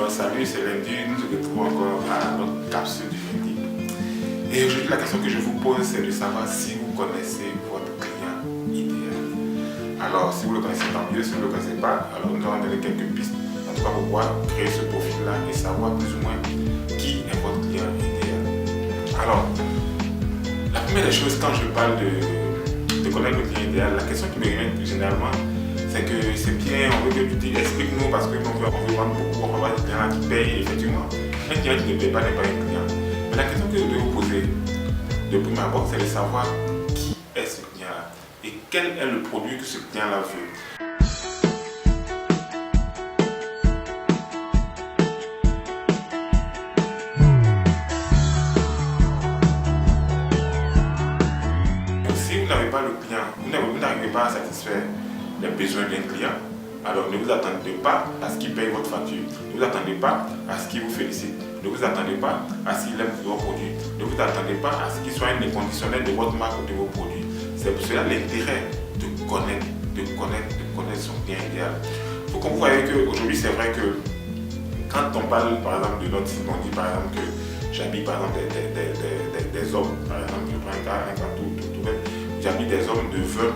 Alors salut, c'est lundi, nous nous retrouvons encore à notre capsule du lundi. Et aujourd'hui la question que je vous pose c'est de savoir si vous connaissez votre client idéal. Alors si vous le connaissez tant mieux, si vous ne le connaissez pas, alors nous allons donner quelques pistes en tout cas pour pouvoir créer ce profil là et savoir plus ou moins qui est votre client idéal. Alors, la première des choses quand je parle de connaître le client idéal, la question qui me revient généralement c'est que c'est bien, on veut que tu dis explique-nous parce que on veut vendre beaucoup, on va avoir des clients qui payent effectivement. Un client qui ne paye pas n'est pas un client. Mais la question que je dois vous poser de prime abord, c'est de savoir qui est ce client-là et quel est le produit que ce client-là veut. Si vous n'avez pas le client, vous n'arrivez pas à satisfaire les besoins d'un client, alors ne vous attendez pas à ce qu'il paye votre facture, ne vous attendez pas à ce qu'il vous félicite, ne vous attendez pas à ce qu'il aime vos produits, ne vous attendez pas à ce qu'il soit un inconditionnel de votre marque ou de vos produits. C'est pour cela l'intérêt de connaître son client idéal. Il faut que vous voyez qu'aujourd'hui c'est vrai que quand on parle par exemple de notre site, on dit par exemple que j'habille par exemple des hommes, par exemple je prends un cas tout bête, j'habille des hommes de 20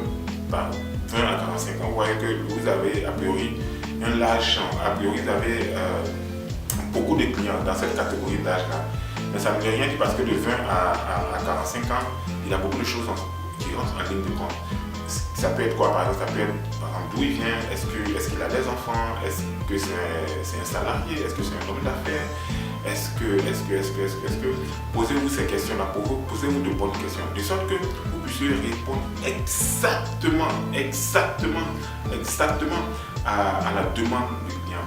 à 45 ans, vous voyez que vous avez a priori un large champ, a priori vous avez beaucoup de clients dans cette catégorie d'âge-là. Mais ça ne veut rien dire parce que de 20 à 45 ans, il y a beaucoup de choses qui rentrent en ligne de compte. Ça peut être quoi par exemple? Ça peut être par exemple d'où il vient, est-ce qu'il a des enfants, est-ce que c'est un salarié, est-ce que c'est un homme d'affaires, est-ce que posez-vous ces questions-là, posez-vous de bonnes questions, de sorte que vous puissiez répondre exactement à la demande du client.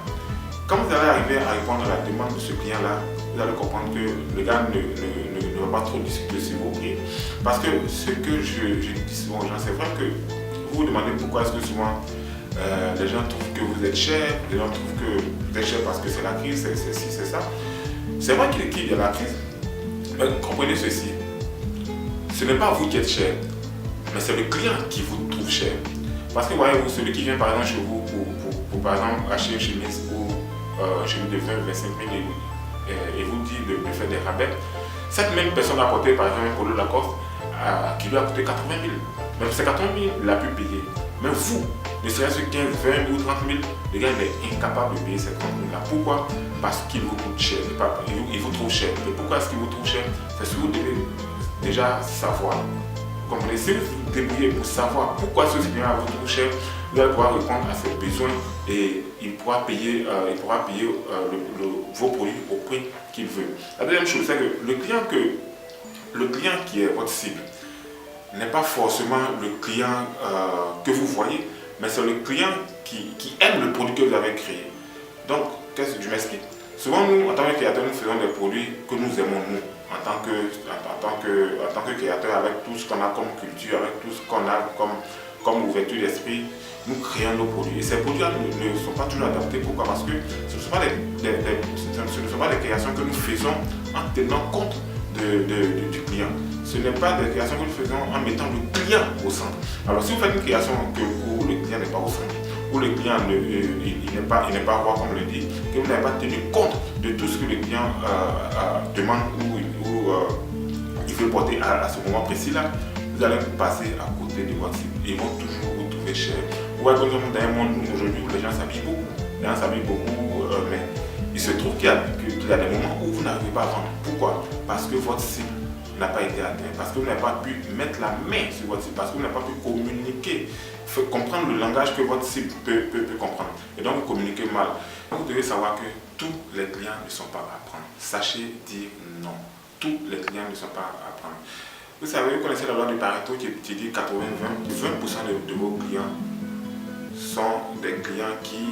Quand vous allez arriver à répondre à la demande de ce client-là, vous allez comprendre que le gars ne va pas trop discuter sur vos prix. Parce que ce que je dis souvent aux gens, c'est vrai que vous vous demandez pourquoi est-ce que souvent les gens trouvent que vous êtes cher, les gens trouvent que vous êtes cher parce que c'est la crise, c'est ci, c'est ça. C'est vrai qu'il y a la crise, mais comprenez ceci, ce n'est pas vous qui êtes cher, mais c'est le client qui vous trouve cher. Parce que voyez-vous, celui qui vient par exemple chez vous pour par exemple acheter une chemise ou une chemise de 20 25 000 et vous dit de faire des rabais, cette même personne a apporté par exemple un polo Lacoste qui lui a coûté 80 000. Même ces 80 000, il a pu payer. Mais vous, ne serait-ce que 15, 20 ou 30 000, le gars il est incapable de payer ces 30 000 là. Pourquoi? Parce qu'il vous coûte cher, il vous trouve cher. Et pourquoi est-ce qu'il vous trouve cher? C'est ce que vous devez déjà savoir. Vous comprenez? Si vous vous débrouillez pour savoir pourquoi ce client vous trouve cher, vous allez pouvoir répondre à ses besoins et il pourra payer, vos produits au prix qu'il veut. La deuxième chose, c'est que le client qui est votre cible n'est pas forcément le client que vous voyez, mais c'est le client qui aime le produit que vous avez créé. Donc, qu'est-ce que je m'explique? Souvent, nous, en tant que créateurs, nous faisons des produits que nous aimons, nous, en tant que créateurs, avec tout ce qu'on a comme culture, avec tout ce qu'on a comme ouverture d'esprit, nous créons nos produits. Et ces produits-là ne sont pas toujours adaptés. Pourquoi? Parce que ce ne sont pas des créations que nous faisons en tenant compte du client. Ce n'est pas des créations que nous faisons en mettant le client au centre. Alors si vous faites une création où le client n'est pas au centre, où le client n'est pas roi comme on le dit, que vous n'avez pas tenu compte de tout ce que le client demande ou il veut porter à ce moment précis-là, vous allez passer à côté de votre cible. Ils vont toujours vous trouver cher. Vous voyez que nous sommes dans un monde aujourd'hui où les gens s'habillent beaucoup. Mais il se trouve qu'il y a des moments où vous n'arrivez pas à vendre. Pourquoi? Parce que votre cible n'a pas été atteinte, parce que vous n'avez pas pu mettre la main sur votre cible, parce que vous n'avez pas pu communiquer, comprendre le langage que votre cible peut comprendre. Et donc vous communiquez mal. Vous devez savoir que tous les clients ne sont pas à prendre. Sachez dire non. Tous les clients ne sont pas à prendre. Vous savez, vous connaissez la loi du Pareto qui dit 80-20. 20% de vos clients sont des clients qui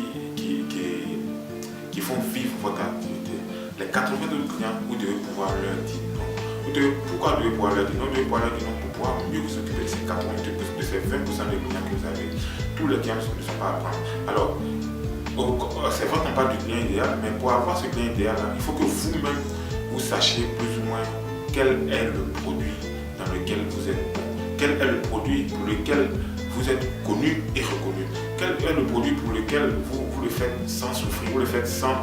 font vivre votre activité. Les 80 autres clients, vous devez pouvoir leur dire non. Pourquoi vous devez pouvoir leur dire non? Vous devez pouvoir leur dire non pour pouvoir mieux vous occuper de ces 80%, de ces 20% de clients que vous avez. Tous les clients ne sont pas à prendre. Alors, c'est vrai qu'on parle du client idéal, mais pour avoir ce client idéal, il faut que vous-même, vous sachiez plus ou moins quel est le produit dans lequel vous êtes bon, quel est le produit pour lequel vous êtes connu et reconnu, quel est le produit pour lequel vous le faites sans souffrir, vous le faites sans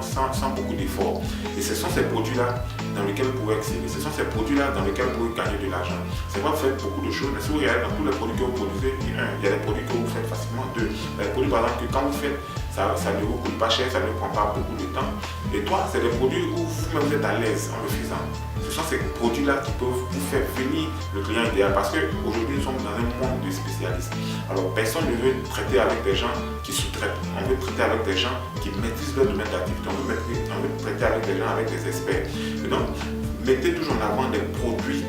beaucoup d'efforts. Et ce sont ces produits-là dans lesquels vous pouvez exceller. Ce sont ces produits-là dans lesquels vous pouvez gagner de l'argent. C'est vrai que vous faites beaucoup de choses, mais si vous regardez dans tous les produits que vous produisez, il y a des produits que vous faites facilement. Deux, il y a des produits par exemple que quand vous faites, ça ne vous coûte pas cher, ça ne prend pas beaucoup de temps. Et toi, c'est des produits où vous-même vous êtes à l'aise en le faisant. Ce sont ces produits-là qui peuvent vous faire venir le client idéal. Parce qu'aujourd'hui, nous sommes dans un monde de spécialistes. Alors, personne ne veut traiter avec des gens qui sous-traitent. On veut traiter avec des gens qui maîtrisent leur domaine d'activité. On veut traiter avec des gens, avec des experts. Et donc, mettez toujours en avant des produits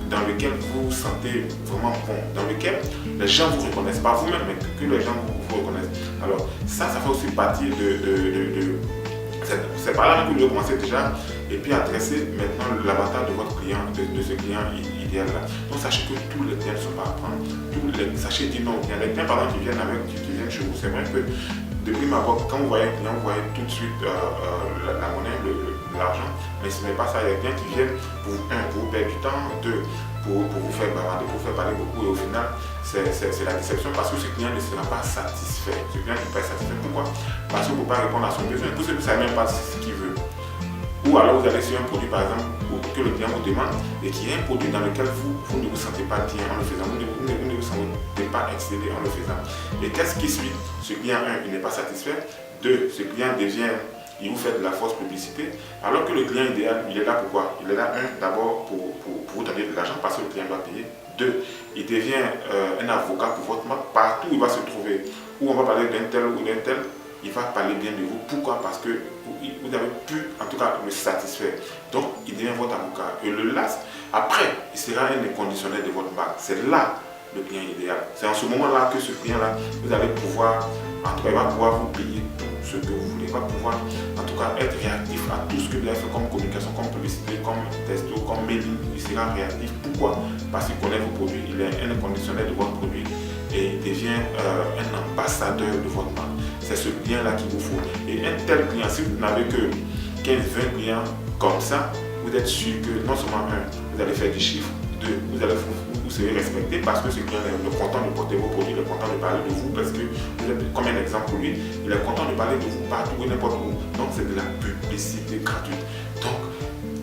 dans lesquels vous vous sentez vraiment bon, dans lesquels les gens vous reconnaissent, pas vous-même, mais que les gens vous reconnaissent. Alors, ça fait aussi partie c'est par là que vous devez commencer déjà et puis adresser maintenant l'avatar de votre client, de ce client idéal-là. Donc sachez que tous les clients ne sont pas à prendre. Sachez dire non aux clients. Les clients par exemple qui viennent chez vous, c'est vrai que de prime abord, quand vous voyez un client, vous voyez tout de suite la monnaie, l'argent, mais ce n'est pas ça. Il y a des clients qui viennent pour vous perdre du temps, pour vous faire bavarder, pour vous faire parler beaucoup et au final c'est la déception parce que ce client ne sera pas satisfait. Ce client n'est pas satisfait. Pourquoi? Parce que vous ne pouvez pas répondre à son besoin. Tout ce que vous ne savez même pas ce qu'il veut. Ou alors vous allez sur un produit par exemple que le client vous demande et qui est un produit dans lequel vous ne vous sentez pas bien en le faisant, vous ne vous sentez pas exceller en le faisant. Et qu'est-ce qui suit? Ce client, il n'est pas satisfait. Deux, ce client il vous fait de la fausse publicité, alors que le client idéal, il est là pour quoi? Il est là, d'abord pour vous donner de l'argent parce que le client doit payer. Deux, il devient un avocat pour votre marque. Partout où il va se trouver, où on va parler d'un tel ou d'un tel, il va parler bien de vous. Pourquoi? Parce que vous avez pu, en tout cas, le satisfaire. Donc, il devient votre avocat. Et le last, après, il sera un inconditionnel de votre marque. C'est là le client idéal. C'est en ce moment-là que ce client-là, vous allez pouvoir, en tout cas, il va pouvoir vous payer tout ce que vous voulez. Il va pouvoir, en tout cas, être réactif à tout ce que vous avez fait comme communication, comme publicité, comme testo, comme mailing. Il sera réactif. Pourquoi? Parce qu'il connaît vos produits. Il est un inconditionnel de votre produit et il devient un ambassadeur de votre marque. C'est ce client-là qu'il vous faut. Et un tel client, si vous n'avez que 15-20 clients comme ça, vous êtes sûr que non seulement vous allez faire du chiffre, deux, vous serez respecté parce que ce client est content de porter vos produits, il est content de parler de vous parce que vous êtes comme un exemple pour lui, il est content de parler de vous partout et n'importe où. Donc c'est de la publicité gratuite. Donc,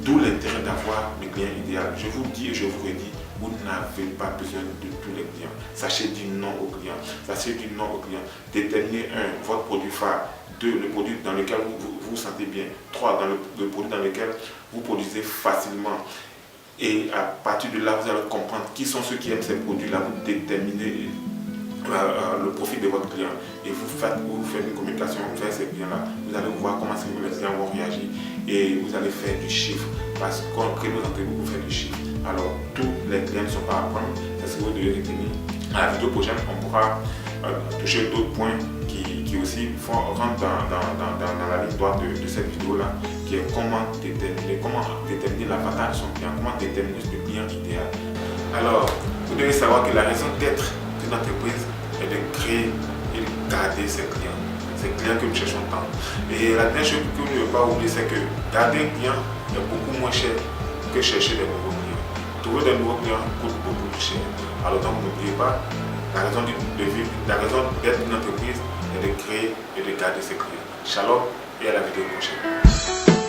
d'où l'intérêt d'avoir le client idéal. Je vous dis et je vous redis, vous n'avez pas besoin de tous les clients. Sachez dire non aux clients. Sachez dire non aux clients. Déterminez votre produit phare. Deux, le produit dans lequel vous vous sentez bien. Trois, le produit dans lequel vous produisez facilement. Et à partir de là, vous allez comprendre qui sont ceux qui aiment ces produits-là. Vous déterminez le profit de votre client. Et vous faites une communication vers ces clients-là. Vous allez voir comment les clients vont réagir. Et vous allez faire du chiffre. Parce qu'on crée nos entreprises pour faire du chiffre. Alors, tous les clients ne sont pas à prendre. C'est ce que vous devez retenir. À la vidéo prochaine, on pourra toucher d'autres points qui aussi rentrent dans la ligne droite de cette vidéo-là, qui est comment déterminer l'avatar de son client, comment déterminer le client idéal. Alors, vous devez savoir que la raison d'être d'une entreprise est de créer et de garder ses clients. Ces clients que nous cherchons tant. Et la dernière chose que vous ne devez pas oublier, c'est que garder un client est beaucoup moins cher que chercher des nouveaux clients. Trouver des nouveaux clients coûte beaucoup plus cher. Alors donc n'oubliez pas, la raison d'être une entreprise est de créer et de garder ses clients. Shalom et à la vidéo prochaine.